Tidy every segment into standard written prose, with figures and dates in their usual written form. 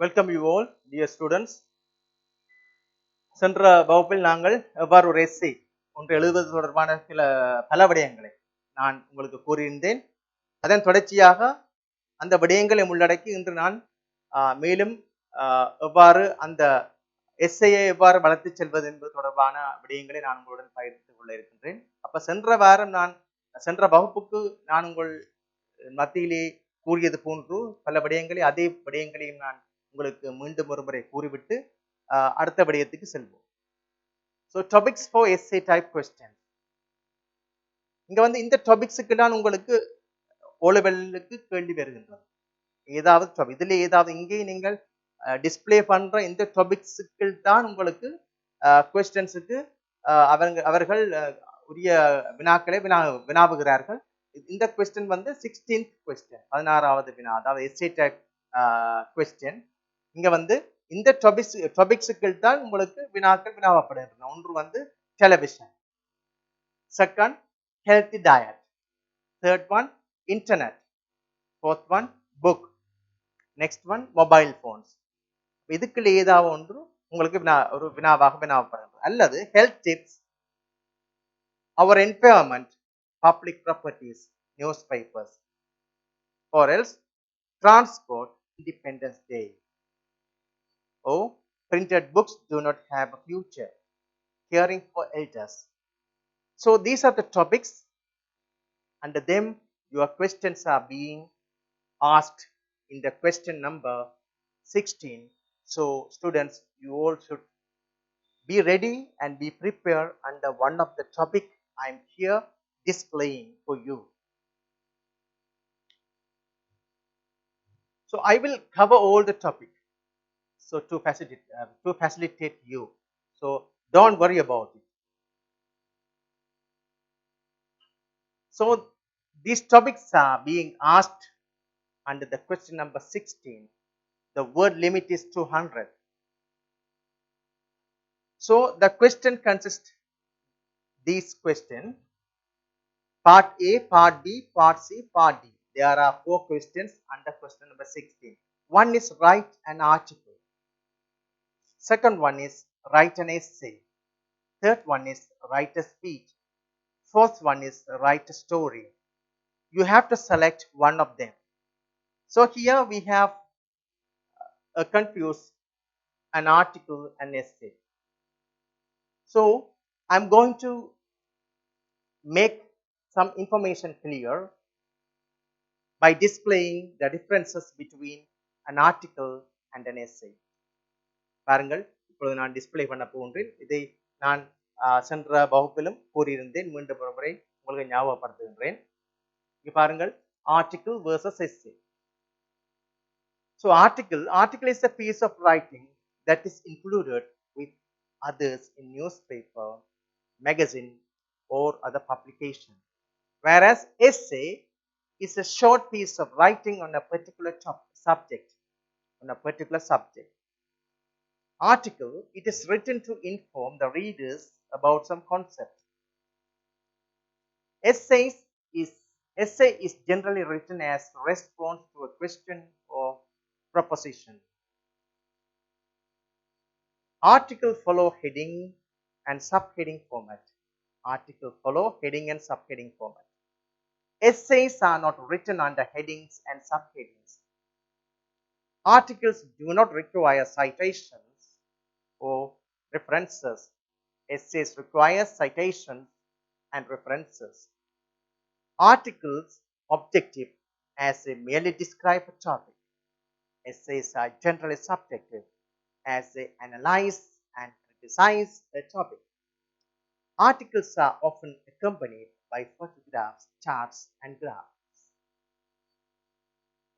Welcome you all, dear students. சென்ற வகுப்பில் நாங்கள் எவ்வாறு ஒரு எஸ்ஸே ஒன்று எழுதுவது தொடர்பான பல விடயங்களை நான் உங்களுக்கு கூறியிருந்தேன். அதன் தொடர்ச்சியாக அந்த விடயங்களை உள்ளடக்கி இன்று நான் மேலும் எவ்வாறு அந்த எஸ்ஏயை எவ்வாறு வளர்த்து செல்வது என்பது தொடர்பான விடயங்களை நான் உங்களுடன் பகிர்ந்து கொள்ள இருக்கின்றேன். அப்ப சென்ற வகுப்புக்கு நான் உங்கள் மத்தியிலே கூறியது போன்று பல விடயங்களை அதே விடயங்களையும் நான் உங்களுக்கு மீண்டும் ஒரு முறை கூறிவிட்டு அடுத்த விடயத்துக்கு செல்வோம். So topics for SA type question. இங்க வந்து இந்த டாபிக்ஸுக்கு தான் உங்களுக்கு ஓலெவலுக்கு கேள்வி வருகின்றது. ஏதாவது டாபிக் இதுல ஏதாவது இங்கே நீங்கள் டிஸ்பிளே பண்ற இந்த டாபிக்ஸுக்கு தான் உங்களுக்கு கொஸ்டின்ஸுக்கு அவர்கள் உரிய வினாக்களை வினாவுகிறார்கள். இந்த கொஸ்டின் வந்து 16th கொஸ்டின், 16வது வினா, அதாவது எஸ்ஏ டைப் கொஸ்டின். இங்க வந்து இந்த டாபிக்ஸுக்கள் தான் உங்களுக்கு வினாக்கள் வினாவப்படுகின்றன. ஒன்று வந்து television, second healthy diet, third one internet, fourth one book, next one mobile phones. இதுக்குள்ள ஏதாவது ஒன்று உங்களுக்கு ஒரு வினாவாக வினாவப்படுகிறது. அல்லது health tips, our environment, public properties, newspapers, or else transport, Independence Day. Oh, printed books do not have a future, caring for elders. So these are the topics. Under them your questions are being asked in the question number 16. So students, you all should be ready and be prepared under one of the topic I am here displaying for you. So I will cover all the topic, so to facilitate you. So don't worry about it. So these topics are being asked under the question number 16. The word limit is 200. So the question consists these questions: part A, part B, part C, part D. There are 4 questions under question number 16. One is write an article. Second one is write an essay. Third one is write a speech. Fourth one is write a story. You have to select one of them. So here we have confuse an article and essay. So I'm going to make some information clear by displaying the differences between an article and an essay. பாருங்கள், இப்பொழுது நான் display பண்ண போகின்றேன். இதை நான் சென்ற வகுப்பிலும் கூறியிருந்தேன். மீண்டும் ஒரு முறை உங்களுக்கு ஞாபகப்படுத்துகின்றேன். இங்க பாருங்கள், article versus essay. So article is a piece of writing that is included with others in newspaper, magazine or other publication, whereas essay is a short piece of writing on a particular subject. Article, it is written to inform the readers about some concept. Essay is generally written as response to a question or proposition. Article follow heading and subheading format. Essays are not written under headings and subheadings. Articles do not require citations or references. Essays require citations and references. Articles objective as they merely describe a topic. Essays are generally subjective as they analyze and criticize a topic. Articles are often accompanied by photographs, charts, and graphs.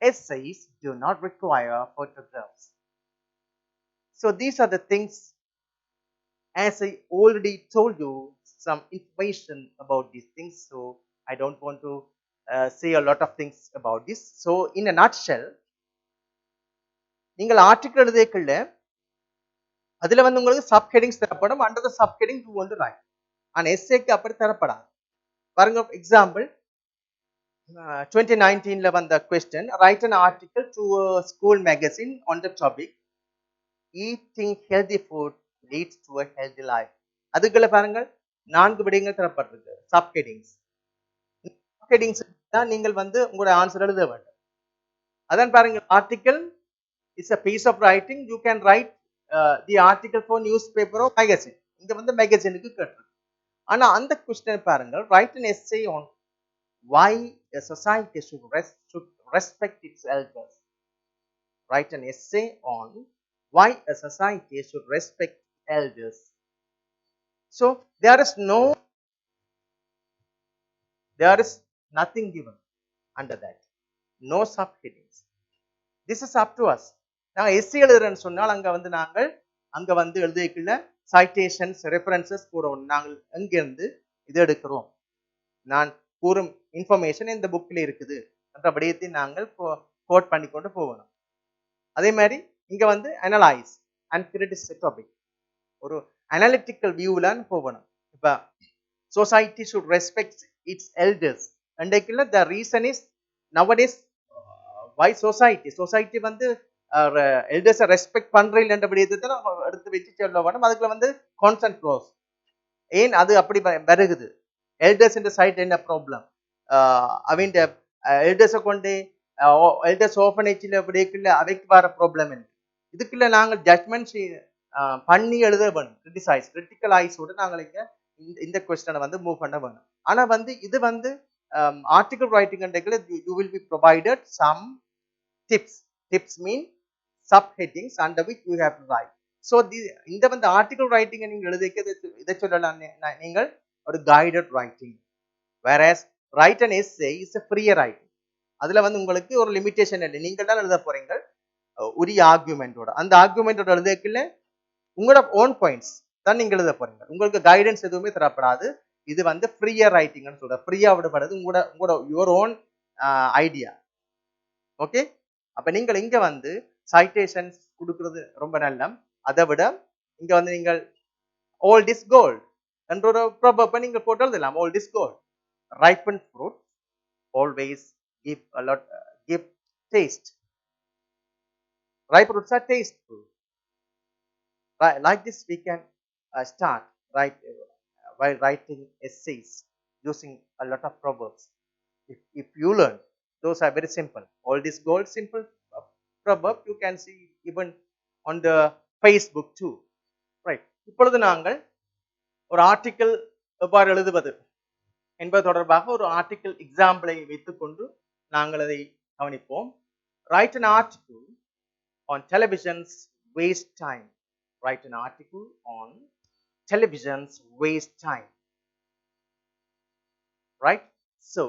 Essays do not require photographs. So these are the things. As I already told you some information about these things, so I don't want to say a lot of things about this. So in a nutshell, நீங்கள் article எழுதியக்குள்ள அதுல வந்து உங்களுக்கு sub headings தரப்படும். Under the sub heading you want to right. ஆனா எஸ்ஏக்கு அப்படி தரப்படாது. பாருங்க, example 2019ல வந்த question, right an article to a school magazine on the topic eating healthy food leads to a healthy life. அதுக்குள்ள பாருங்கள் 4 விடயங்கள் தரப்பட்டிருக்கு. Sub headings. ஹெட்டிங்ஸ் தான் நீங்கள் வந்து உங்களுடைய ஆன்சர் எழுத வேண்டும். அதான் பாருங்க, article is a piece of writing. You can write the article for newspaper or magazine. இங்க வந்து மேகசினுக்கு கேட்டிருக்கு. ஆனா அந்த கொஸ்டின் பாருங்க, write an essay on why a society should respect its elders. Write an essay on why a society should respect elders. So there is nothing given under that. No subheadings. This is up to us. நாங்க S A எழுதுறேன்னு சொன்னால் அங்க வந்து எழுதிக்கல citations references போடுவோம். நாங்கள் எங்கிருந்து இது எடுக்கிறோம், நான் கூறும் இன்ஃபர்மேஷன் இந்த புக்ல இருக்குது என்ற விடயத்தை நாங்கள் கோட் பண்ணி கொண்டு போகணும். அதே மாதிரி இங்க வந்து அனலைஸ் அண்ட் கிரிட்டிசைஸ் டாபிக், ஒரு அனாலிட்டிக்கல் வியூல போகணும். இப்ப society should respect its elders அன்றைக்குள்ள the reason is nowadays why society வந்து எல்டர்ஸை ரெஸ்பெக்ட் பண்ற இல்லைன்ற விடயத்தை தான் எடுத்து வச்சு சொல்ல வேணும். அதுக்குள்ள வந்து கான்சன்ட் க்ளோஸ் ஏன் அது அப்படி வருகுது, எல்டர்ஸ் இந்த சைட் என்ன ப்ராப்ளம், அவன் எல்டர்ஸை கொண்டு எல்டர்ஸ் ஓஃபனேஜில் விடயக்குள்ள அவைக்கு வர ப்ராப்ளம் என்ன, இதுக்குள்ள நாங்கள் ஜட்மெண்ட் பண்ணி எழுத வேணும். கிரிட்டிக்கல் ஐஸோடு நாங்கள் இந்த கொஸ்டனை வந்து மூவ் பண்ண வேணும். ஆனா வந்து இது வந்து article writing you will be provided some tips mean subheadings under which you have to write. So இந்த வந்து ஆர்டிகல் ரைட்டிங் நீங்க எழுதிக்க இதை சொல்லலாம் நீங்கள் ஒரு guided writing. whereas write an essay is a free writing. அதுல வந்து உங்களுக்கு ஒரு லிமிடேஷன் இல்லை, நீங்கள் தான் எழுத போறீங்க உரிய ஆர்குமெண்டோட. அந்த ஆர்குமெண்டோட எழுதிக்கல உங்களோட ஓன் பாயிண்ட்ஸ் தான் நீங்க எழுத போறீங்க. உங்களுக்கு கைடன்ஸ் எதுவுமே தரப்படாது. இது வந்து ஃப்ரீயா ரைட்டிங்னு சொல்ற, ஃப்ரீயா விடப்படுறது உங்களோட யுவர் ஓன் ஐடியா. ஓகே, அப்ப நீங்கள் இங்க வந்து சைட்டேஷன்ஸ் கொடுக்கிறது ரொம்ப நல்ல. அதை விட இங்க வந்து நீங்கள் ஓல்ட் இஸ் கோல்ட் என்ற ஒரு ப்ராபர்பை நீங்கள் போட்டு எழுதலாம். Old is gold, ripened fruit always give taste. Ripe fruits are tasteful. Like this we can start while writing essays using a lot of proverbs. If you learn, those are very simple. Old is gold, simple proverb you can see even on the Facebook too, right? இப்பொழுது நாங்கள் ஒரு article எவ்வாறு எழுதுவது என்பது தொடர்பாக ஒரு article எக்ஸாம்பிளை வைத்துக்கொண்டு நாங்கள் அதை கவனிப்போம். Write an article on television's waste time. Write an article on television's waste time. Right? So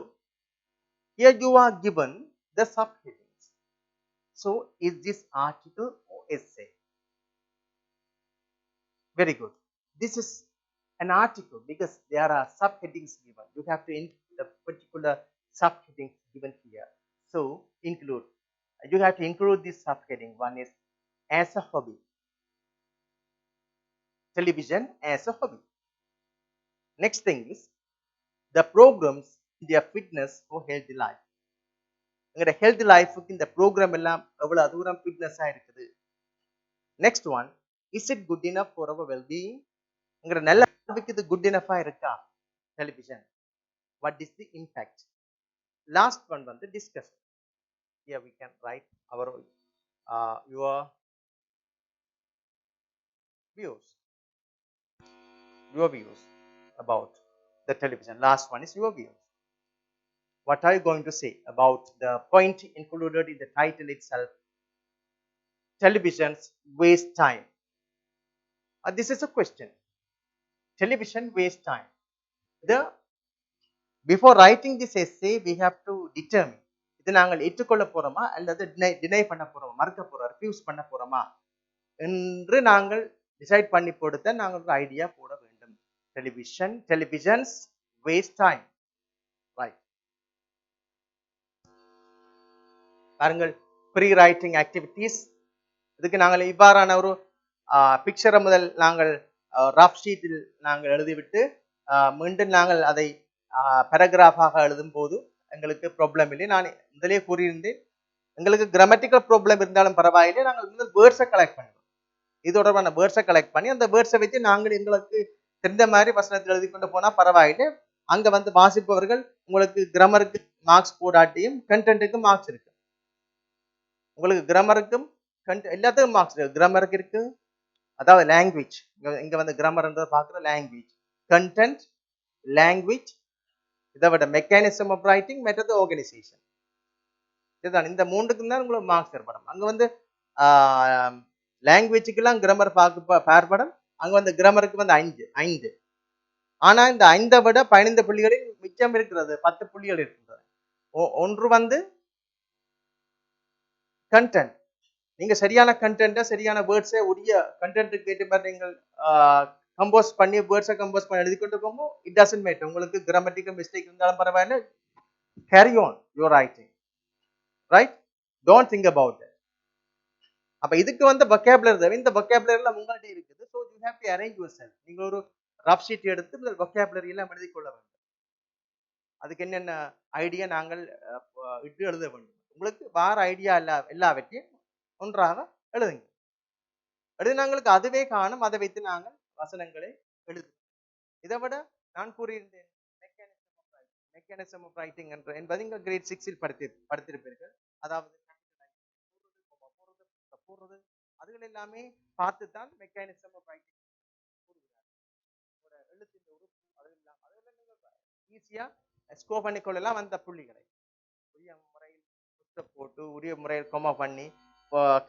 here you are given the subheadings. So is this article or essay? Very good. This is an article because there are subheadings given. You have to include the particular subheadings given here. So you have to include this subheading. One is as a hobby. Television as a hobby. Next thing is the programs in their fitness for healthy life. எங்கட health லைஃபுக்கு இந்த programme எல்லாம் எவ்வளவு தூரம் ஃபிட்னஸா இருக்குது. Next one, is it good enough for our wellbeing? எங்கட நல்ல வாழ்வுக்கு இது குட் இனஃபா இருக்கா television? What is the impact? Last one வந்து discussion. Here we can write our your views about the television. Last one is your views. What are you going to say about the point included in the title itself? Televisions waste time. This is a question. Television waste time. Before writing this essay, we have to determine இது நாங்கள் ஏற்றுக்கொள்ள போறோமா அல்லது deny பண்ண போறோமா, மறுக்க போறோம், refuse பண்ண போறோமா என்று நாங்கள் டிசைட் பண்ணி போடுத்த நாங்கள் ஒரு ஐடியா போட வேண்டும். televisions waste time. Right. பாருங்கள், ப்ரீ ரைட்டிங் ஆக்டிவிட்டீஸ். இதுக்கு நாங்கள் இவ்வாறான ஒரு பிக்சரை முதல் நாங்கள் ரஃப் ஷீட்டில் நாங்கள் எழுதிவிட்டு மீண்டும் நாங்கள் அதை பேராகிராஃபாக எழுதும் போது எங்களுக்கு ப்ராப்ளம் இல்லை. நான் முதலே கூறியிருந்தேன், எங்களுக்கு கிராமட்டிக்கல் ப்ராப்ளம் இருந்தாலும் பரவாயில்லை, நாங்கள் முதல் வேர்ட்ஸை கலெக்ட் பண்ணுவோம். இது தொடர்பான வேர்ட்ஸை கலெக்ட் பண்ணி அந்த வேர்ட்ஸை வச்சு நாங்கள் எங்களுக்கு தெரிந்த மாதிரி வசனத்தில் எழுதி கொண்டு போனா பரவாயில்லை. அங்க வந்து வாசிப்பவர்கள் உங்களுக்கு கிராமருக்கு மார்க்ஸ் போடாட்டியும் கண்டென்ட்டுக்கும் மார்க்ஸ் இருக்கு. உங்களுக்கு கிராமருக்கும் எல்லாத்துக்கும் மார்க்ஸ் இருக்கு. கிராமருக்கு இருக்கு, அதாவது லாங்குவேஜ், இங்க வந்து கிராமர்ன்றதை பார்க்குற லாங்குவேஜ், கண்டென்ட், லாங்குவேஜ், இதை விட mechanism of writing, method, organisation. இதுதான் இந்த மூன்றுக்கும் தான் உங்களுக்கு மார்க்ஸ் ஏற்படும். அங்க வந்து லாங்குவேஜுக்கெல்லாம் கிராமர் பார்ப்படும். அங்க வந்து கிராமருக்கு வந்து 5. ஆனா இந்த 5 விட 15 புள்ளிகளில் மிச்சம் இருக்கிறது 10 புள்ளிகள் இருக்கின்றது. ஒன்று வந்து கண்டென்ட். நீங்க சரியான கண்டென்ட்டை சரியான வேர்ட்ஸை உரிய கண்டென்ட்டுக்கு ஏற்ற மாதிரி நீங்கள் கம்போஸ் பண்ணி வேர்ட்ஸை கம்போஸ் பண்ணி எழுதி கொண்டு போகும்போது இட் டசன்ட் மேட்டர். உங்களுக்கு கிராமட்டிக்கல் மிஸ்டேக் இருந்தாலும் பரவாயில்ல, carry on your writing, right? Don't think about it. அப்ப இதுக்கு வந்து வொக்காபுலரி தேவை. இந்த வொக்காபுலரில உங்கள்கிட்ட இருக்குது. So you have to arrange your self. நீங்க ஒரு ரஃப் ஷீட் எடுத்து இந்த வொக்காபுலரி எல்லாம் எழுதி கொள்ள வேண்டும். அதுக்கு என்னென்ன ஐடியா நாங்கள் இட்டு எழுத வேண்டும். உங்களுக்கு வார ஐடியா எல்லாவற்றையும் ஒன்றாக எழுதுங்க. எழுதினாங்களுக்கு அதுவே காணும். அதை வைத்து நாங்கள் வசனங்களை எழுது. இதை விட நான் கூறியிருந்தேன் மெக்கானிசம் ஆஃப் ரைட்டிங் என்பது இங்க கிரேட் 6 படித்திருப்பீர்கள். அதாவது போடுறது அதுகள் எல்லாமே பார்த்துத்தான் மெக்கானிசம் ஆஃப் ரைட்டிங் எழுத்தின் உறுப்பு அதெல்லாம் ஈஸியா ஸ்கோர் பண்ணிக்கொள்ளலாம். அந்த புள்ளிகளை உரிய முறையில் போட்டு உரிய முறையில் கொமா பண்ணி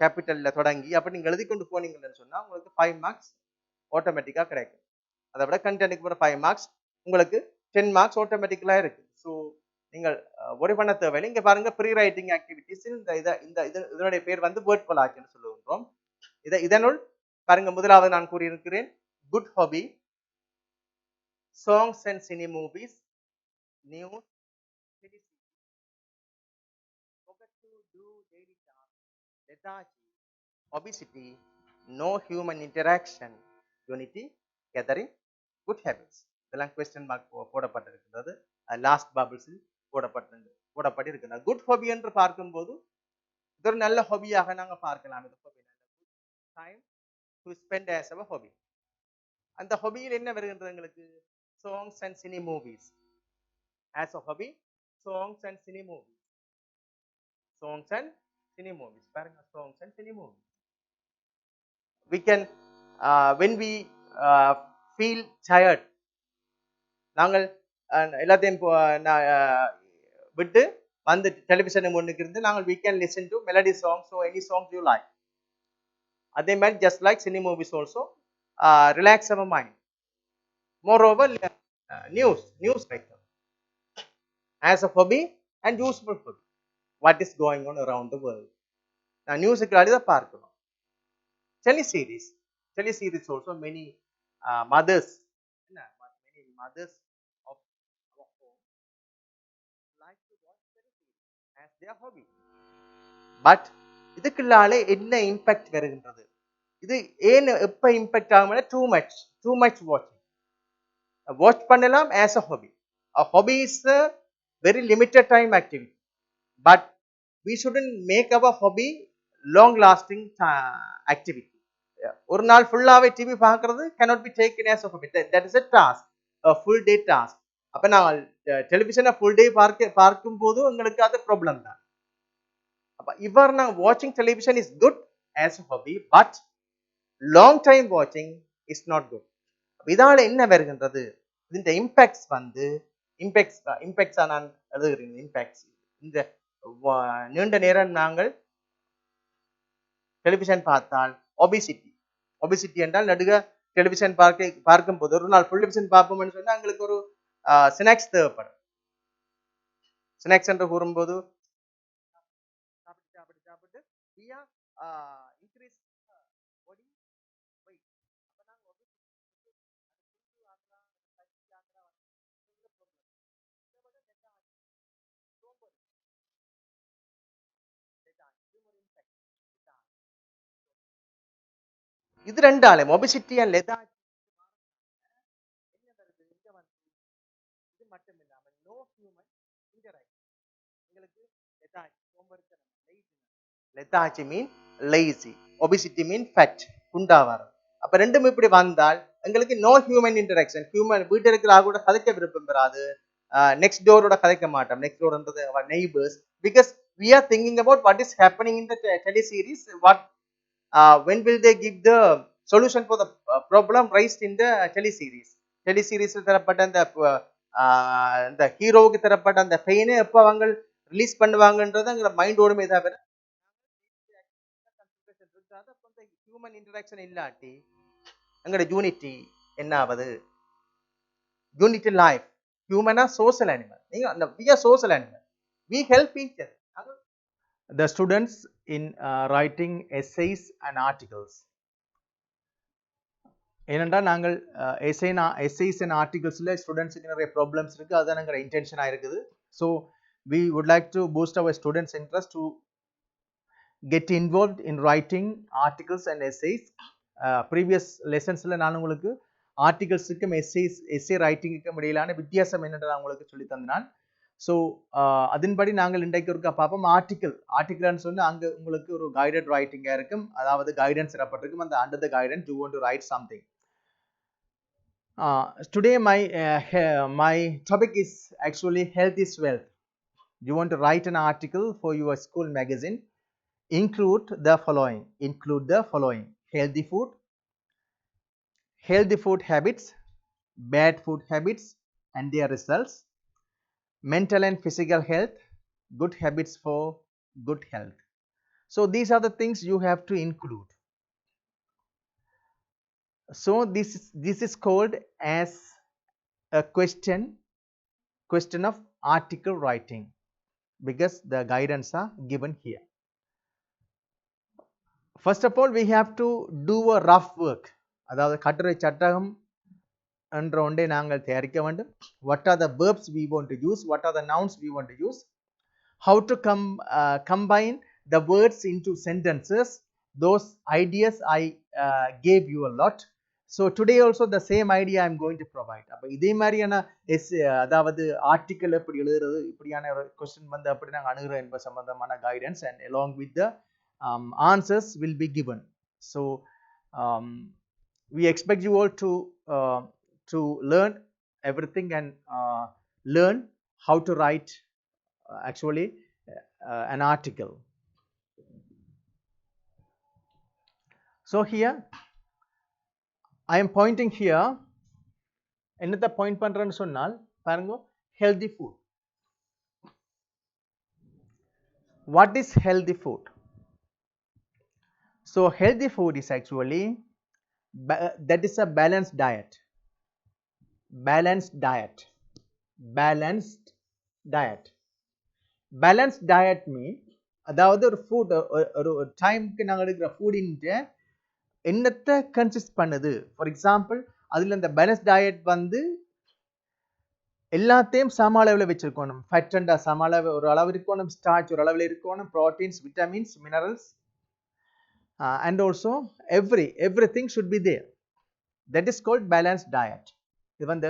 கேபிட்டல்ல தொடங்கி அப்படி நீங்க எழுதி கொண்டு போனீங்கன்னு சொன்னா உங்களுக்கு 5 மார்க்ஸ் ஆட்டோமேட்டிக்கா கிடைக்கும். அதை விட கண்டென்ட்டுக்கு போற 5 மார்க்ஸ் உங்களுக்கு 10 மார்க்ஸ் ஆட்டோமேட்டிக்கலா இருக்கு. ஸோ நீங்கள் ஒரு பண்ண தேவையில்லை. இங்க பாருங்க ப்ரீ ரைட்டிங் ஆக்டிவிட்டிஸ். இதனுடைய பேர் வந்து வேர்ட் கொலாஜ்னு சொல்லுகின்றோம். இதனுள் பாருங்க, முதலாவது நான் கூறியிருக்கிறேன் good hobby, songs and cine movies, news, forget to do daily tasks, lethargy, obesity, no human interaction, unity, gathering, good habits. இதெல்லாம் கொஸ்டின் மார்க் போடப்பட்டிருக்கிறது. லாஸ்ட் பபிள்ஸில் போடப்பட்டிருக்கிறது. குட் ஹாபி என்று பார்க்கும்போது இது ஒரு நல்ல ஹாபியாக நாங்கள் பார்க்கலாம். இது time to spend as our hobby. அந்த ஹாபியில் என்ன வருகின்றது எங்களுக்கு? songs and cine movies. As a hobby, songs and cine movies. Songs and cine movies. பாருங்க, songs and cine movies. We can when we feel tired, நாங்கள் எல்லாத்தையும் விட்டு வந்து டெலிவிஷன் முன்னுக்கு இருந்து நாங்கள் we can listen to melody songs or any songs you like. அதே மாதிரி just like cine movies also relax our mind. Moreover, news writer as a hobby and useful hobby. What is going on around the world? Now நியூஸுக்கு அடிதான் பார்க்கணும். Teleseries also many mothers of our home like to watch teleseries as their hobby. But இதுக்குள்ளாலே என்ன impact வருகின்றது? இது ஏன் எப்ப impact ஆகும்னா too much watching. Watch பண்ணலாம் as a hobby. A hobby is a very limited time activity, but we shouldn't make our hobby long lasting activity. ஒரு நாள் ஃபுல்லாவே டிவி பார்க்கிறது cannot be taken as a hobby. That is a task, a full day task. அப்ப நான் டெலிவிஷனை full day பார்க்கும் போது உங்களுக்கு அது ப்ராப்ளம் தான். அப்ப இவ்வாறு நான் வாட்சிங் television is good as a hobby, but long time watching is not good. இதால என்ன வருகின்றது? இந்த இம்பாக்ட்ஸ் வந்து இம்பாக்ட்ஸா நான் எழுதுகிறேன். இம்பாக்ட்ஸ் இந்த நீண்ட நேரம் நாங்கள் டெலிவிஷன் பார்த்தால் ஒபிசிட்டி என்றால் நடுக டெலிவிஷன் பார்க்கும் போது ஒரு நாள் ஃபுல் டெலிவிஷன் பார்ப்போம்னு சொன்னா எங்களுக்கு ஒரு ஸ்நாக்ஸ் தேவைப்படும். ஸ்நாக்ஸ் என்று கூறும்போது சாப்பிட்டு இன்க்ரீஸ் பாடி வெயிட். அப்ப நாங்க இது ரெண்டாலும் ஒபிசிட்டி அண்ட் லெதார்ஜி என்ன வருது? இங்க வந்து இது மட்டும் இல்லாம நோ ஹியூமன் இன்டராக்ஷன். உங்களுக்கு lethargy mean lazy. Obesity mean fat, குண்டாவார். அப்ப ரெண்டும் இப்படி வந்தால் எங்களுக்கு நோ ஹியூமன் இன்டராக்ஷன், ஹியூமன் வீட்டில் இருக்கிற ஆள் கூட கதைக்க விருப்பம் பெறாது, நெக்ஸ்ட் டோரோட கதைக்க மாட்டோம், next டோர்ன்றது our neighbors, because we are thinking about what is happening in the teleseries, what when will they give the solution for the problem raised in the teleseries. டெலிசீரீஸில் தரப்பட்ட அந்த ஹீரோவுக்கு தரப்பட்ட அந்த பெயினை எப்போ அவங்க ரிலீஸ் பண்ணுவாங்கன்றது எங்களோட மைண்டோடுமே தவிர ஹியூமன் இன்டராக்ஷன் இல்லாட்டி எங்களோட யூனிட்டி என்ன ஆகுது? Unity life. ஹியூமனா சோஷியல் அனிமல். நீங்க அந்த we are social animal. We help each other. The students in writing essays and articles. ஏனென்றால் நாங்கள் எஸ்ஐஸ் அண்ட் ஆர்டிகல்ஸில் ஸ்டூடெண்ட்ஸுக்கு நிறைய ப்ராப்ளம்ஸ் இருக்குது, அதுதான் எங்களோட இன்டென்ஷனாக இருக்குது. So we would like to boost our students interest to get involved in writing articles and essays. Previous லெசன்ஸில் நான் உங்களுக்கு ஆர்டிகல்ஸுக்கும் எஸ்ஏ ரைட்டிங்குக்கும் இடையிலான வித்தியாசம் என்னென்று நான் உங்களுக்கு சொல்லி தந்தேன். ஸோ அதன்படி நாங்கள் இன்றைக்கு ஒருக்கா பார்ப்போம். ஆர்டிகல்னு சொன்னால் அங்கே உங்களுக்கு ஒரு கைடட் ரைட்டிங்காக இருக்கும், அதாவது கைடன்ஸ் தரப்பட்டிருக்கும். அந்த under the guidance you want to right something. Today my topic is actually health is wealth. You want to write an article for your school magazine. Include the following. Healthy food habits, bad food habits and their results, mental and physical health, good habits for good health. So these are the things you have to include. So this is called as a question of article writing, because the guidance are given here. First of all, we have to do a rough work. அதாவது கட்டுரை சட்டகம் என்ற ஒன்றை நாங்கள் தயாரிக்க வேண்டும். What are the verbs we want to use? What are the nouns we want to use? How to combine the words into sentences? Those ideas I gave you a lot. So today also the same idea I am going to provide. அப்ப இதே மாதிரியான அதாவது article எப்படி எழுதுறது, இப்படியான ஒரு question வந்து அப்படி நாங்கள் அணுகிறோம் என்பது சம்பந்தமான guidance and along with the answers will be given. So we expect you all to learn everything and learn how to write actually an article. So here I am pointing here. என்னத்தை point பண்றேன்னு சொன்னால் பாருங்க, healthy food. What is healthy food? So healthy food is actually that is a balanced diet. Balanced diet mean அதாவது ஒரு food ஒரு டைம்க்கு நாங்கள் எடுக்கிற ஃபுட் என்னத்தை கன்சிஸ்ட் பண்ணுது. ஃபார் எக்ஸாம்பிள் அதில் இந்த பேலன்ஸ் டயட் வந்து எல்லாத்தையும் சம அளவில் வச்சிருக்கணும். ஃபேட் அண்ட் சம அளவு ஒரு அளவு இருக்கணும், ஸ்டார்ச் ஒரு அளவில் இருக்கணும், proteins, vitamins, minerals and also everything should be there. That is called balanced diet. இது வந்து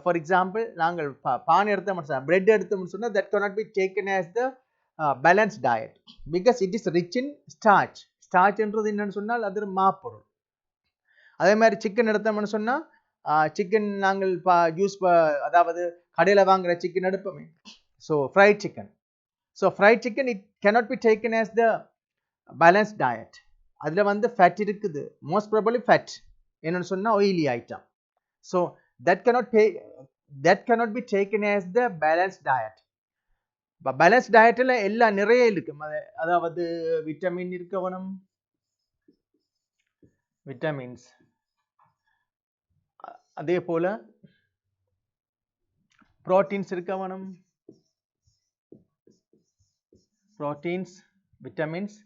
for example நாங்கள் பான் எடுத்தோம்னு bread எடுத்தோம்னு சொன்னா that cannot be taken as the balanced diet because it is rich in starch. ஸ்டார்ச்ன்றது என்னன்னு சொன்னால் அது மாப்பொருள். அதே மாதிரி chicken எடுத்தோம்னு சொன்னா சிக்கன் நாங்கள் யூஸ் அதாவது கடையில் வாங்குற சிக்கன் எடுப்போமே, so fried chicken. So fried chicken it cannot be taken as the balanced diet. அதில் வந்து ஃபேட் இருக்குது, மோஸ்ட் ப்ராபபிளி ஃபேட் என்னன்னு சொன்னால் oily item. So that cannot be taken as the balanced diet. இப்போ பேலன்ஸ்ட் டயட்டில் எல்லாம் நிறைய இருக்கு, அதாவது விட்டமின் இருக்கணும், விட்டமின்ஸ், அதே போல புரோட்டீன்ஸ் இருக்கணும், proteins, vitamins,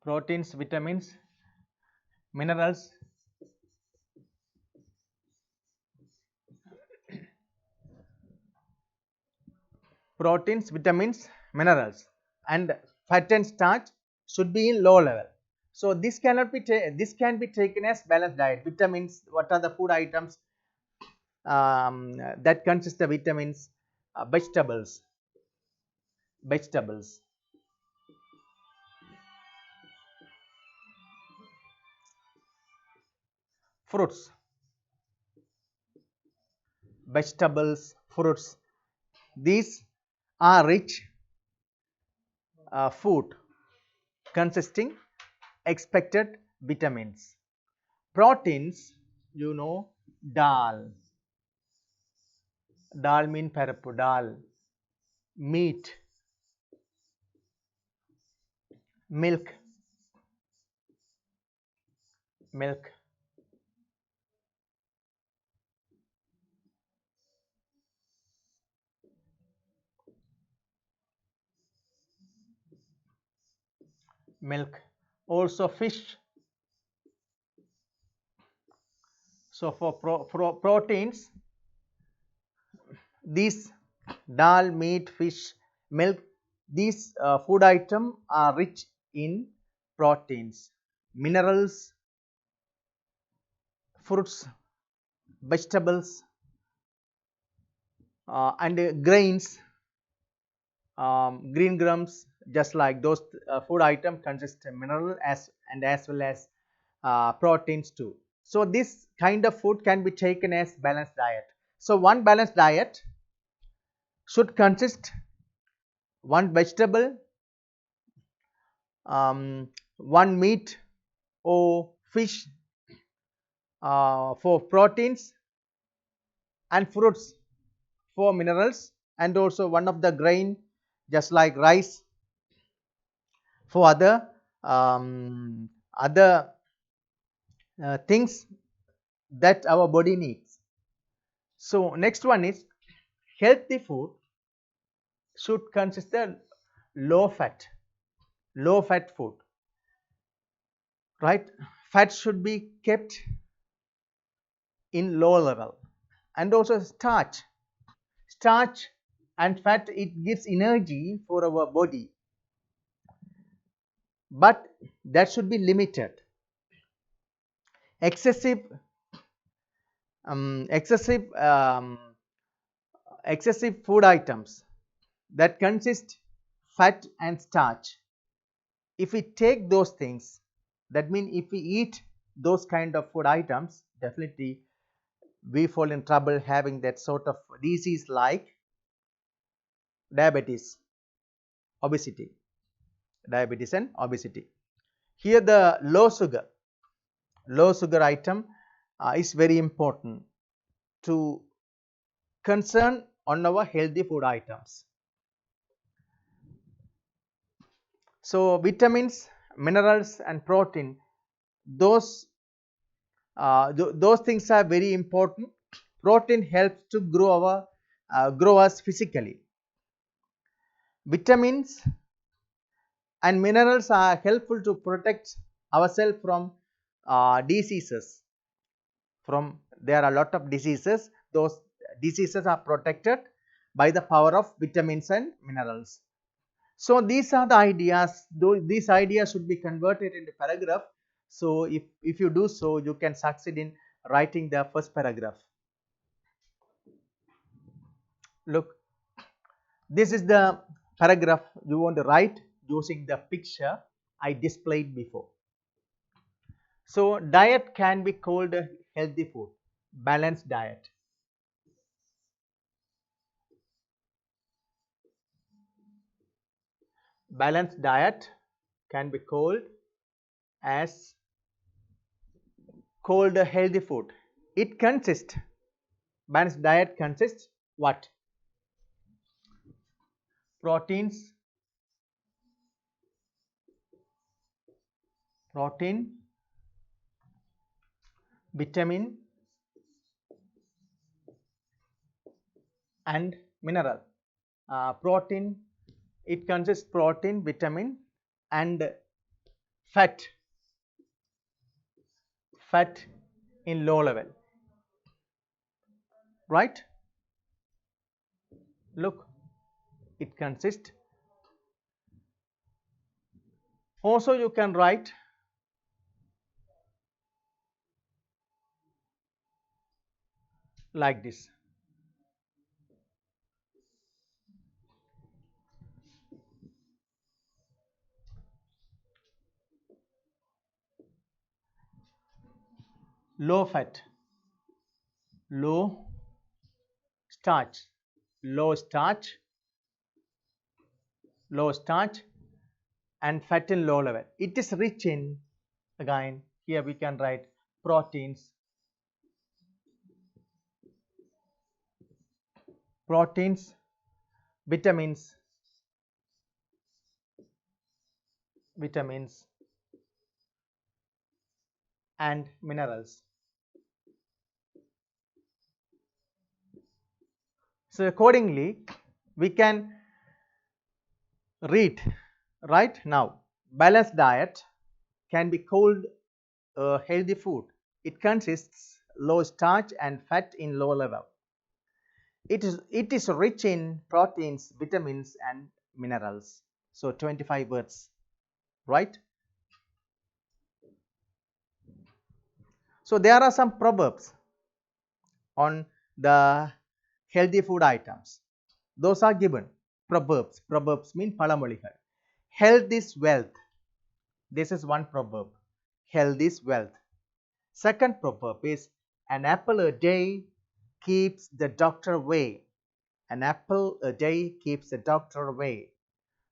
proteins, vitamins, minerals, proteins, vitamins, minerals, and fat and starch should be in low level. So this cannot be this can be taken as balanced diet. Vitamins, what are the food items that consist of vitamins? Vegetables, vegetables, fruits, vegetables, fruits. These are rich food consisting expected vitamins. Proteins, you know, dal. Dal mean parapu, dal. Meat, milk, milk, milk. Also fish. So for proteins, these dal, meat, fish, milk, these food items are rich in proteins, minerals, fruits, vegetables, and grains, green grams, just like those food items consist of mineral as well as proteins too. So this kind of food can be taken as balanced diet. So one balanced diet should consist one vegetable, one meat or fish for proteins, and fruits for minerals, and also one of the grain just like rice for other things that our body needs. So next one is healthy food should consist of low fat food, right? Fat should be kept in low level, and also starch and fat, it gives energy for our body, but that should be limited. Excessive um, excessive um, excessive food items that consist fat and starch, if we take those things, that means if we eat those kind of food items, definitely we fall in trouble having that sort of disease like diabetes, obesity, diabetes and obesity. Here the low sugar item is very important to concern on our healthy food items. So vitamins, minerals and protein, those those things are very important. Protein helps to grow us physically. Vitamins and minerals are helpful to protect ourselves from diseases. From there are a lot of diseases. Those diseases are protected by the power of vitamins and minerals. So these are the ideas. Though these ideas should be converted into paragraph. So if you do so, you can succeed in writing the first paragraph. Look, this is the paragraph you want to write using the picture I displayed before. So diet can be called a healthy food, balanced diet. Balanced diet can be as called a healthy food. It consists, balanced diet consists what? Proteins, protein, vitamin and mineral. Protein, it consists protein, vitamin and fat, fat in low level, right? Look, it consists. Also you can write like this. Low fat, low starch, low starch, low starch, and fat in low level. It is rich in, again, here we can write proteins, proteins, vitamins, vitamins, and minerals. So accordingly, we can read right now. Balanced diet can be called a healthy food. It consists low starch and fat in low level. It is rich in proteins, vitamins, and minerals. So 25 words, right? So there are some proverbs on the healthy food items. Those are given. Proverbs. Proverbs mean palamoligal. Health is wealth. This is one proverb. Health is wealth. Second proverb is an apple a day keeps the doctor away. An apple a day keeps the doctor away.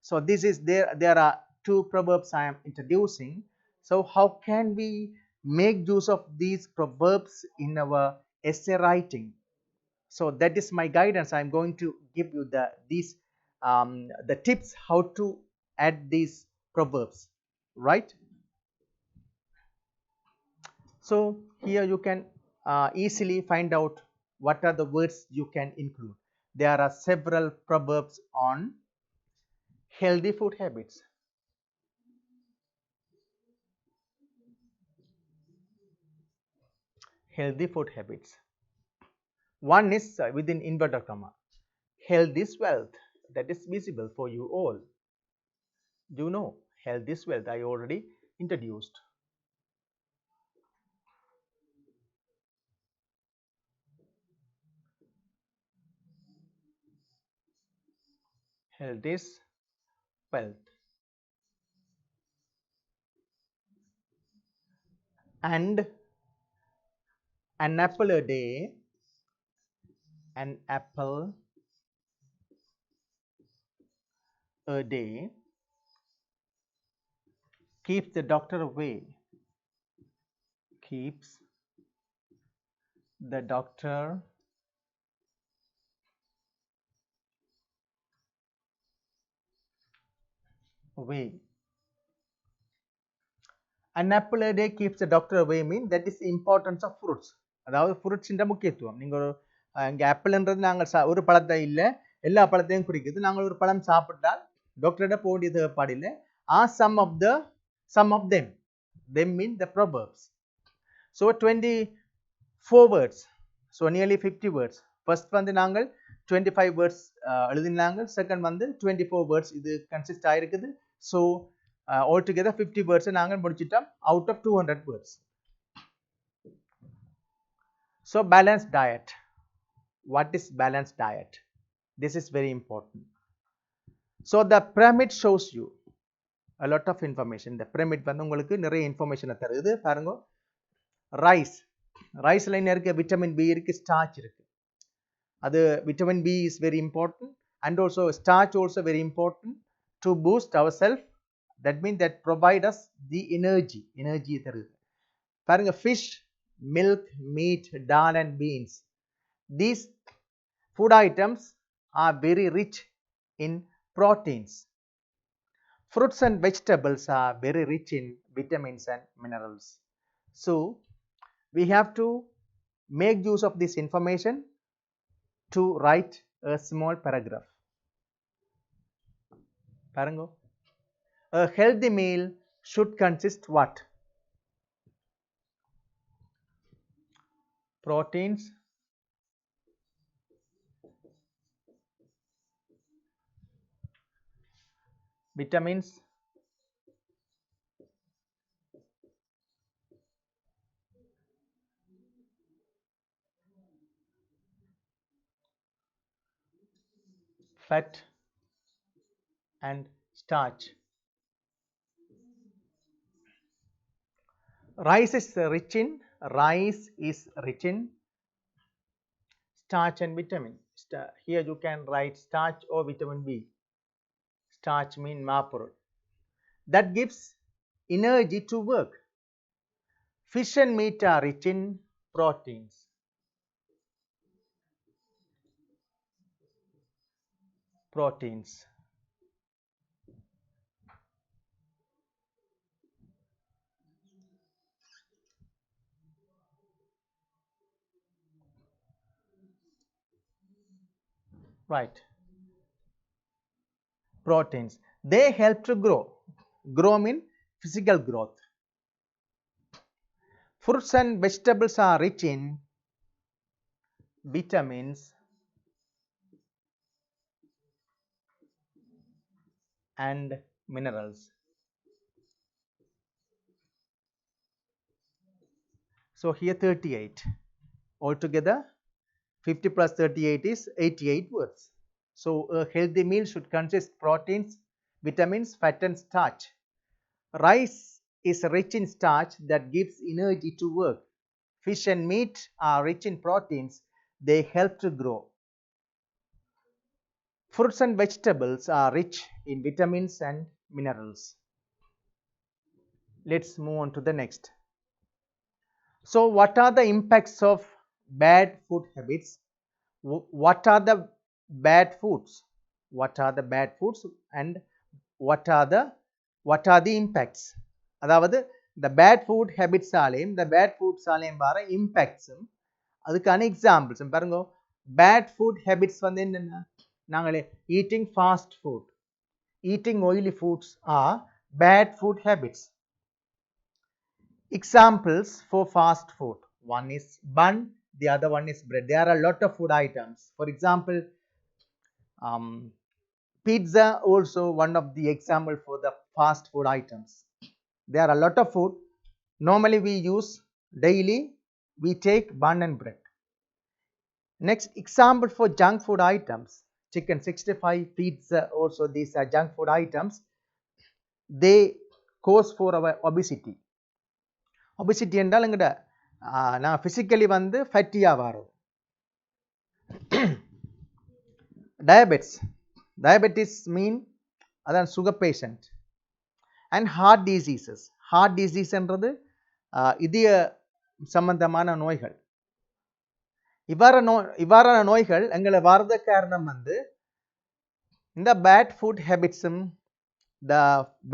So this is there are two proverbs I am introducing. So how can we make use of these proverbs in our essay writing? So that is my guidance. I am going to give you the tips how to add these proverbs, right? So here you can easily find out what are the words you can include. There are several proverbs on healthy food habits. Healthy food habits. One is within inverted comma. Health is wealth. That is visible for you all. You know, health is wealth. I already introduced. Health is wealth. And an apple a day, an apple a day keeps the doctor away. Keeps the doctor away. An apple a day keeps the doctor away mean that is the importance of fruits. அதாவது ஃப்ரூட்ஸின் முக்கியத்துவம். நீங்கள் ஒரு இங்கே ஆப்பிள்ன்றது நாங்கள் ஒரு பழத்தை இல்லை எல்லா பழத்தையும் குறிக்குது. நாங்கள் ஒரு பழம் சாப்பிட்டால் டாக்டரிட போக வேண்டிய தேவைப்பாடு இல்லை. Are some of them mean the proverbs. So 24 words. So nearly 50 words. First வந்து நாங்கள் 25 words எழுதினாங்க. செகண்ட் வந்து 24 words இது கன்சிஸ்ட் ஆயிருக்குது. So altogether 50 words நாங்கள் முடிச்சிட்டோம் out of 200 words. So balanced diet. What is balanced diet? This is very important. So the pyramid shows you a lot of information. The pyramid வந்து உங்களுக்கு நிறைய இன்ஃபர்மேஷனை தருது. பாருங்க, ரைஸ்ல என்ன இருக்கு? விட்டமின் பி இருக்கு, ஸ்டார்ச் இருக்கு. அது vitamin B is very important and also starch also very important to boost our self. That mean that provide us the energy தருது. பாருங்க, fish, milk, meat, dal and beans. These food items are very rich in proteins. Fruits and vegetables are very rich in vitamins and minerals. So we have to make use of this information to write a small paragraph. Parango. A healthy meal should consist what? Proteins, vitamins, fat and starch. Rice is rich in starch and vitamin. Here you can write starch or vitamin B. Starch means vapor. That gives energy to work. Fish and meat are rich in proteins. Proteins. Right. Proteins. They help to grow. Grow means physical growth. Fruits and vegetables are rich in vitamins and minerals. So here 38. Altogether 50 plus 38 is 88 words. So a healthy meal should consist proteins, vitamins, fat and starch. Rice is rich in starch that gives energy to work. Fish and meat are rich in proteins. They help to grow. Fruits and vegetables are rich in vitamins and minerals. Let's move on to the next. So what are the impacts of bad food habits? What are the bad foods? What are the bad foods and what are the impacts? அதாவது இந்த bad food ஹேபிட்ஸாலேயும் இந்த bad ஃபுட்ஸாலேயும் வர இம்பேக்ட்ஸும் அதுக்கான எக்ஸாம்பிள்ஸும் பாருங்க. Bad food habits வந்து என்னென்ன? நாங்களே eating fast food, eating oily foods are bad food habits. Examples for fast food: one is bun, the other one is bread. There are a lot of food items. For example, pizza also one of the example for the fast food items. There are a lot of food. Normally we use daily, we take bun and bread. Next example for junk food items: chicken 65, pizza, also these are junk food items. They cause for our obesity. Obesity என்றால் எங்கட நான் physically வந்து ஃபேட்டியா வரோம். Diabetes mean அதான் sugar patient. And heart diseases. Heart disease என்றது இதய சம்பந்தமான நோய்கள். இவ்வாறான நோய்கள் எங்களை வரத காரணம் வந்து இந்த bad food habitsம். The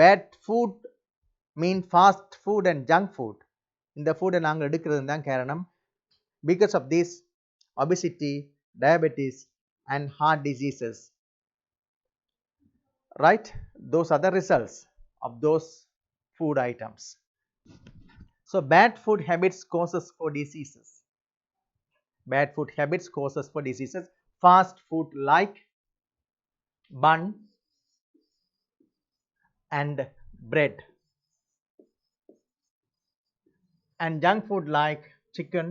bad food mean fast food and junk food. இந்த ஃபுட்டை நாங்கள் எடுக்கிறது தான் காரணம். Because of this obesity, diabetes and heart diseases, right? Those are the results of those food items. So bad food habits causes for diseases. Bad food habits causes for diseases. Fast food like bun and bread, and junk food like chicken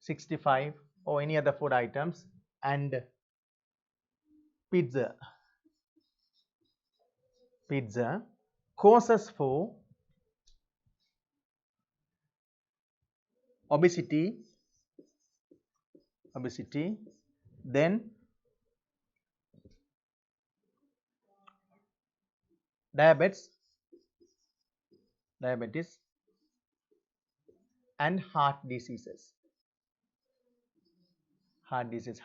65 or any other food items, and pizza causes for obesity, then diabetes and heart diseases,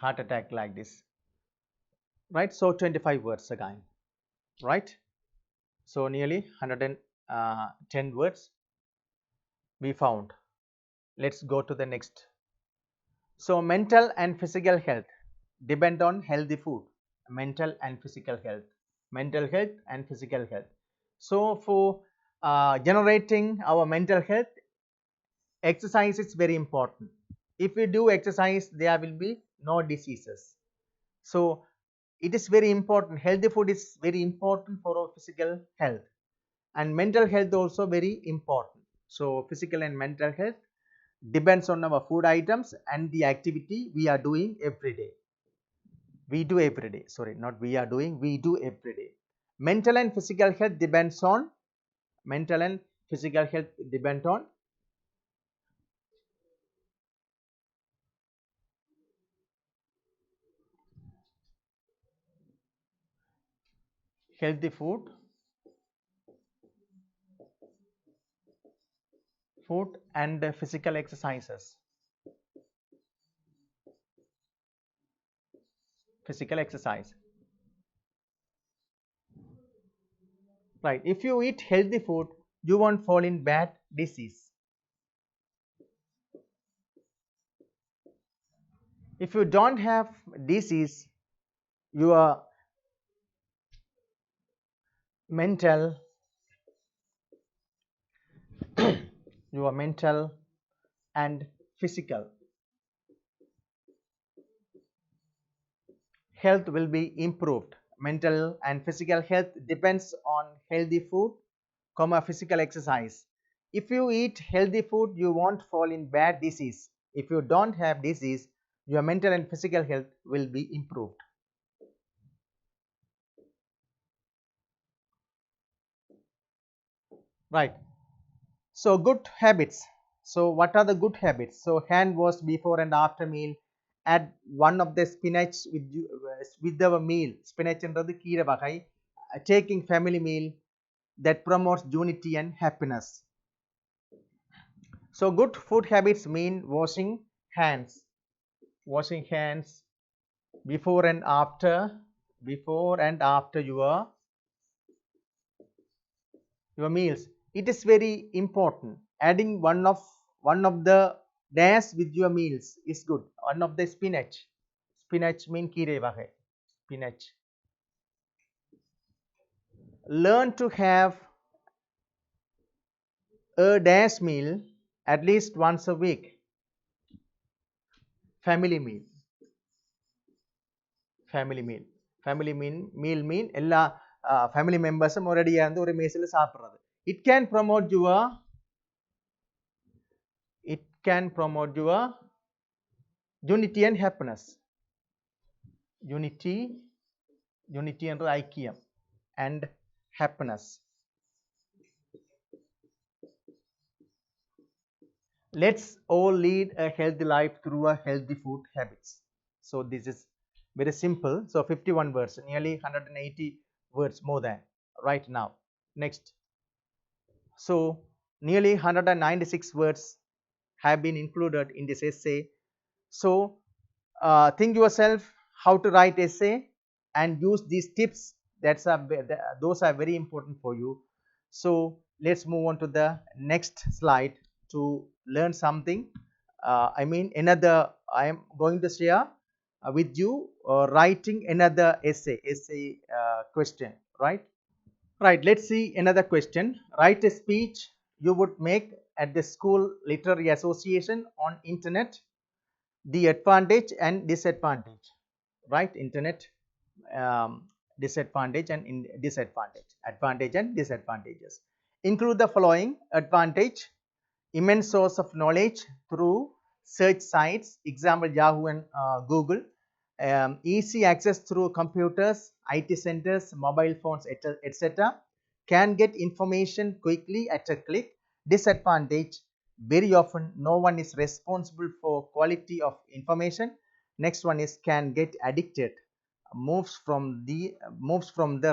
heart attack like this, right? So 25 words again, right? So nearly 110 words we found. Let's go to the next. So mental and physical health depend on healthy food. Mental and physical health. So for generating our mental health, exercise is very important. If we do exercise, there will be no diseases. So it is very important. Healthy food is very important for our physical health, and mental health also very important. So physical and mental health depends on our food items and the activity we are doing every day. We do every day. Sorry, not we are doing, we do every day. Mental and physical health depends on mental and physical health depend on healthy food and physical exercises. Physical exercise. Right. If you eat healthy food, you won't fall in bad disease. If you don't have disease, your mental your mental and physical health will be improved. Mental and physical health depends on healthy food, physical exercise. If you eat healthy food, you won't fall in bad disease. If you don't have disease, your mental and physical health will be improved. Right. So good habits. So what are the good habits? So hand wash before and after meal. Add one of the spinach with our meal. Spinach என்றது கீரை வகை. Taking family meal that promotes unity and happiness. So good food habits mean hands. Washing hands before and after your meals. It is very important. Adding one of the dash with your meals is good. One of the spinach mean kire vagai. Spinach. Learn to have a dash meal at least once a week. Family meal. Family mean எல்லா family members ஒரேடியா இருந்து ஒரு மேசையில சாப்பிடுறது. It can promote your unity and happiness. Unity என்றது ஐக்கியம் and happiness. Let's all lead a healthy life through a healthy food habits. So this is very simple. So 51 words, nearly 180 words more than right now. Next. So nearly 196 words have been included in this essay. So think yourself how to write essay and use these tips. Those are very important for you. So let's move on to the next slide to learn something. I am going to share with you writing another essay question, right? Right, let's see another question. Write a speech you would make at the school literary association on internet, the advantage and disadvantage. Right, internet disadvantage and disadvantage, advantage and disadvantages. Include the following: advantage, immense source of knowledge through search sites, example Yahoo and Google. Easy access through computers, IT centers, mobile phones, etc. Can get information quickly at a click. Disadvantage, very often no one is responsible for quality of information. Next one is can get addicted, moves from the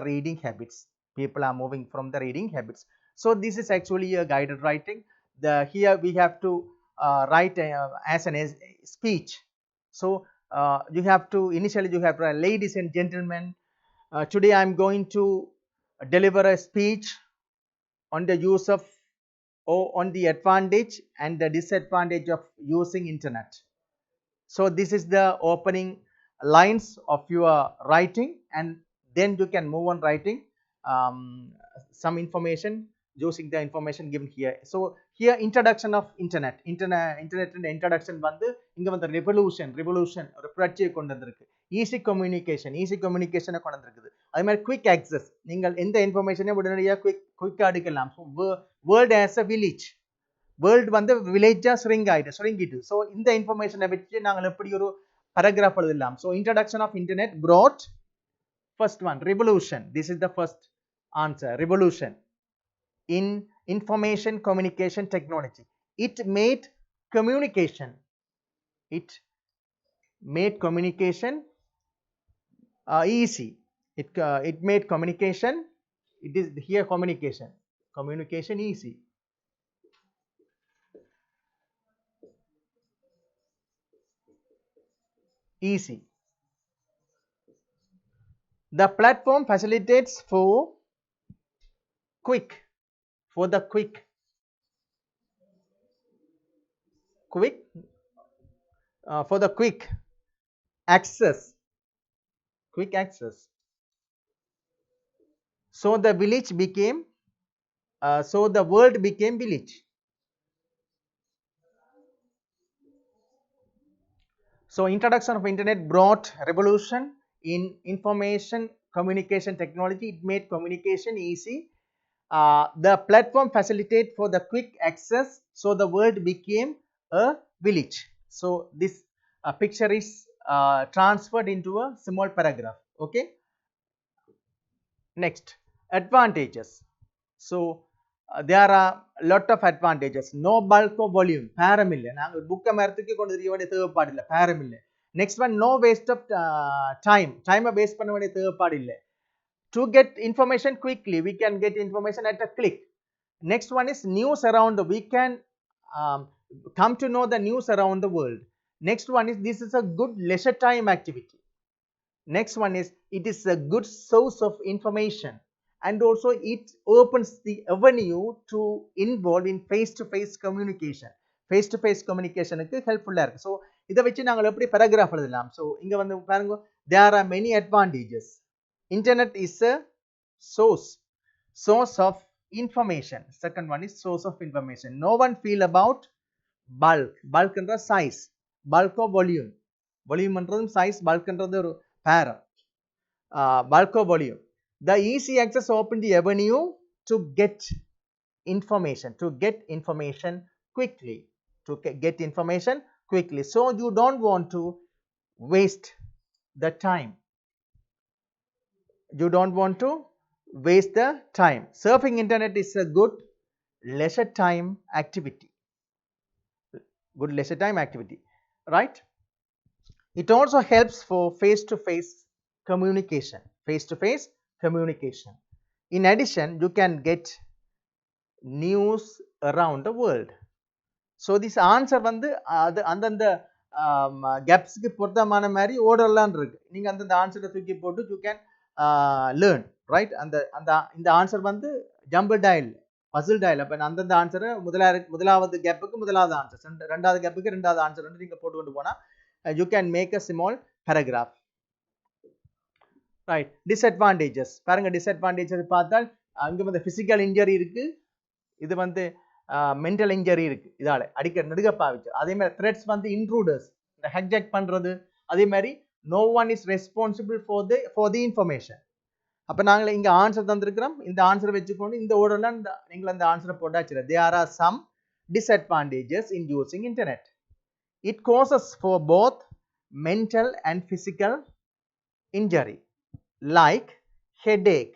reading habits. People are moving from the reading habits. So this is actually a guided writing. Here we have to write as a speech. So you have to write, ladies and gentlemen, today I am going to deliver a speech on the use of or on the advantage and the disadvantage of using internet. So this is the opening lines of your writing, and then you can move on writing some information using the information given here. So here introduction of internet introduction வந்து இங்க வந்து revolution ஒரு புரட்சியை கொண்டு வந்திருக்கு. easy communication கொண்டு வந்திருக்குது. அதே மாதிரி quick access, நீங்கள் எந்த இன்ஃபர்மேஷனை உடனடியாக குயிக்காக எடுக்கலாம். So world as a village, world வந்து வில்லேஜா சுருங்கிட்டு. ஸோ இந்த இன்ஃபர்மேஷனை வச்சு நாங்கள் எப்படி ஒரு paragraph எழுதலாம். So introduction of internet brought first one revolution. This is the first answer. Revolution in information communication technology. It made communication. It made communication easy. It made communication. It is here communication easy. Easy. The platform facilitates for the quick access. So the village became so the world became village. So introduction of internet brought revolution in information communication technology. It made communication easy. The platform facilitate for the quick access, so the world became a village. So this picture is transferred into a small paragraph. Okay. Next, advantages. So there are lot of advantages. No bulk of volume, paramilla naanga book marathukku kondu theriya vendiya thevapadilla, paramilla. Next one, no waste of time waste panna vendiya thevapadilla. To get information quickly, we can get information at a click. Next one is news around. We can come to know the news around the world. Next one is this is a good leisure time activity. Next one is it is a good source of information, and also it opens the avenue to involve in face to face communication. Face to face communication க்கு helpful இருக்கு. So இத வச்சு நாங்க எப்படி paragraph எழுதலாம். So இங்க வந்து பாருங்க, there are many advantages. Internet is a source of information. Second one is source of information. No one feel about bulk என்ற size, bulk of volume என்றதும் size, bulk என்றது ஒரு para, bulk of volume. The easy access open the avenue to get information quickly, so you don't want to waste the time. Surfing internet is a good leisure time activity, right? It also helps for face to face communication. In addition, you can get news around the world. So this answer வந்து அது அந்தந்த கேப்ஸ்க்கு பொருத்தமான மாதிரி ஓர்டர்லாம் இருக்கு. நீங்க அந்த ஆன்சரை தூக்கி போட்டு you can learn, right? இந்த ஆன்சர் வந்து ஜம்பிள் டயல், பசில் டயல். அப்ப அந்தந்த ஆன்சரை முதலாவது கேப்புக்கு முதலாவது ஆன்சர், ரெண்டாவது கேப்புக்கு ரெண்டாவது ஆன்சர் வந்து நீங்க போட்டு கொண்டு போனா you can make a small paragraph, right? Disadvantages பாருங்க. disadvantages பார்த்தால் அங்க வந்து physical injury இருக்கு, இது வந்து மென்டல் இன்ஜரி இருக்கு. இதால அடிக்க நடுக பாவிச்சு. அதே மாதிரி த்ரெட்ஸ் வந்து இன்ட்ரூடர்ஸ், இந்த ஹைஜாக் பண்றது. அதே மாதிரி no one is responsible for the information. அப்ப நாங்க இங்க ஆன்சர் தந்திருக்கிறோம். இந்த ஆன்சரை வச்சுக்கொண்டு இந்த ஓர்டர்ல நீங்க அந்த ஆன்சரை போட்டாச்சு. There are some disadvantages in using internet. It causes for both mental and physical injury like headache,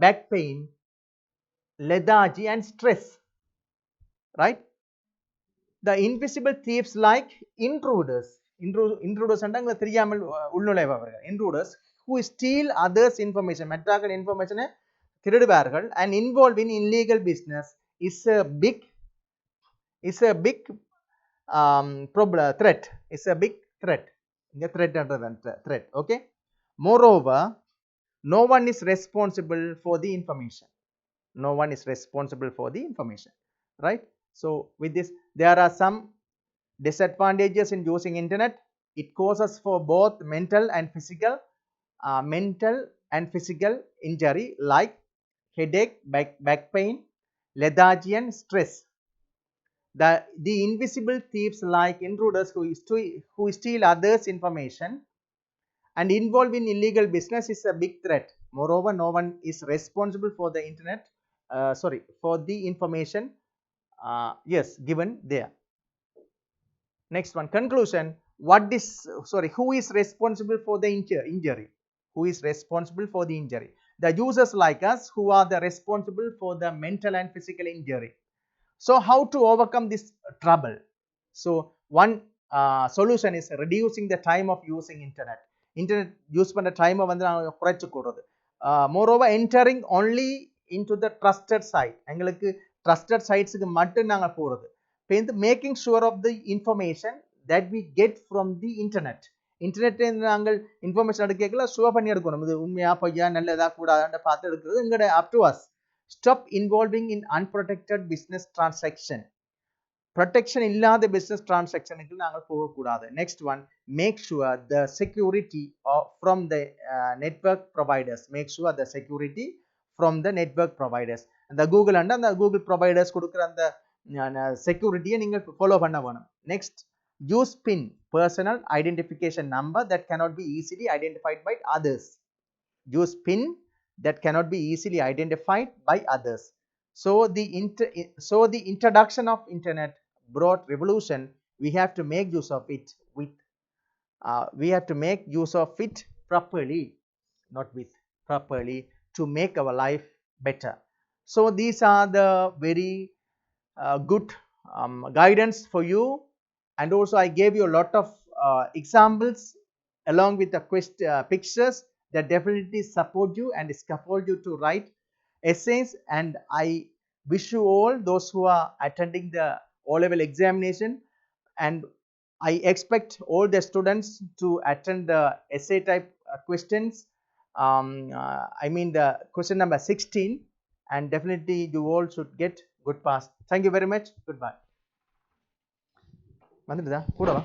back pain, lethargy and stress, right? The invisible thieves like intruders என்றாங்க தெரியாமல் உள்நுழைபவர்கள், intruders who steal others information, மற்றவர்கள் இன்ஃபர்மேஷனை திருடுவார்கள். and involved in illegal business is a big threat. இந்த threat. Okay. Moreover, no one is responsible for the information. Right? So with this, there are some disadvantages in using internet. It causes for both mental and physical injury like headache, back pain, lethargy and stress. The invisible thieves like intruders who steal others information and involved in illegal business is a big threat. Moreover, no one is responsible for the internet for the information yes, given there. Next one, conclusion. Who is responsible for the injury? Who is responsible for the injury? The users like us who are the responsible for the mental and physical injury. So how to overcome this trouble? So one solution is reducing the time of using internet. Internet use பண்ண time வந்து நாங்க குறைச்சு கூடுறது. Moreover, entering only into the trusted site. எங்களுக்கு trusted sitesக்கு மட்டும் நாங்க போறது. Making sure of the information that we get from the internet. Internet நாங்கள் information எடுக்கல ஷுவர் பண்ணி எடுக்கணும். இது உண்மையா பொய்யா நல்லதா கூடாதான்னு பார்த்து எடுக்கிறது எங்கட up to us. Stop involving in unprotected business transaction. Protection இல்லாத business transactionக்கு நாங்கள் போகக்கூடாது. Next one, make sure the security from the network providers. Make sure the security from the network providers. அந்த கூகுள் அண்ட் அந்த Google providers கொடுக்குற அந்த செக்யூரிட்டியை நீங்கள் follow பண்ண வேணும். Next, use PIN, personal identification number that cannot be easily identified by others. Use PIN that cannot be easily identified by others. So the introduction of internet brought revolution. We have to make use of it properly, not with, properly, to make our life better. So these are the very good guidance for you, and also I gave you a lot of examples along with the pictures that definitely support you and scaffold you to write essays. And I wish you all, those who are attending the O-level examination, and I expect all the students to attend the essay type questions. I mean the question number 16, and definitely you all should get good pass. Thank you very much. Goodbye. வந்துடுதா கூட வா.